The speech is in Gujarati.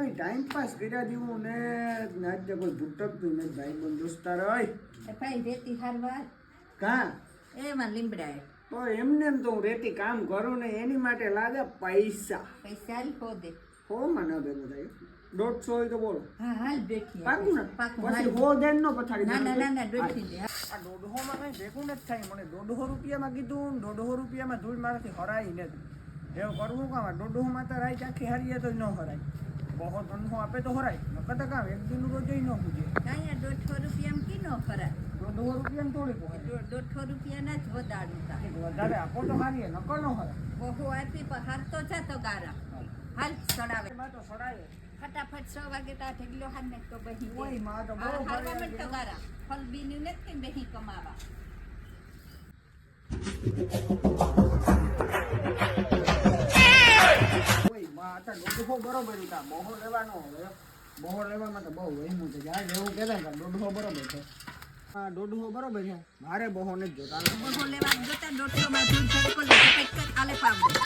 ખાલી ટાઈમ પાસ કર્યા જેવું ને નાચ કોઈ ભૂટકતું ને ભાઈ બંધ દોસ્તાર હોય ભાઈ રેતી હારવાર કા એમાં લીમડાય તો એમને એમ તો હું રેતી કામ કરું ને એની માટે લાગે પૈસા પૈસા હો દે હો મને ભેગું થાય 150 હોય તો બોલો હા હાલ બેઠી પાકું ને પાકું પછી હો દેન નો પથારી ના ના ના ના બેઠી લે આ 150 માં કઈ ભેગું નથી થાય મને 150 રૂપિયામાં કીધું 150 રૂપિયામાં ધૂળ મારાથી હરાય નથી એવું કરવું કામ 150 માં તો રાઈ ચાખી હારીએ તો ન હરાય બહુ 300 આપે તો હરાય નકર તો કામ એક દિન રોજ ન પૂજે અહીંયા 150 રૂપિયામાં કી ન ફરાય 150 રૂપિયામાં થોડી પોહાય 150 રૂપિયાના જ વધારું થાય વધારે આપો તો હારીએ નકર ન હરાય બહુ આપી પણ હારતો જાતો ગારા હાલ સડાવે એમાં તો સડાય ફટાફટ 6 વાગે તા ઢગલો હાલ ને તો બહી ઓય માં તો બહુ હાલવા મંડ તો ગારા ફલ બીનું નથી કે બહી કમાવા ઓય માં આ તો 150 બરોબર હતા બહુ લેવાનો હવે બહુ લેવામાં તો બહુ એનું છે યાર એવું કહેતા હતા 150 બરોબર છે હા 150 બરોબર છે મારે બહુ નથી જોતા બહુ લેવા જોતા 150 માં ધૂળ છડકો લે કટ આલે પાવ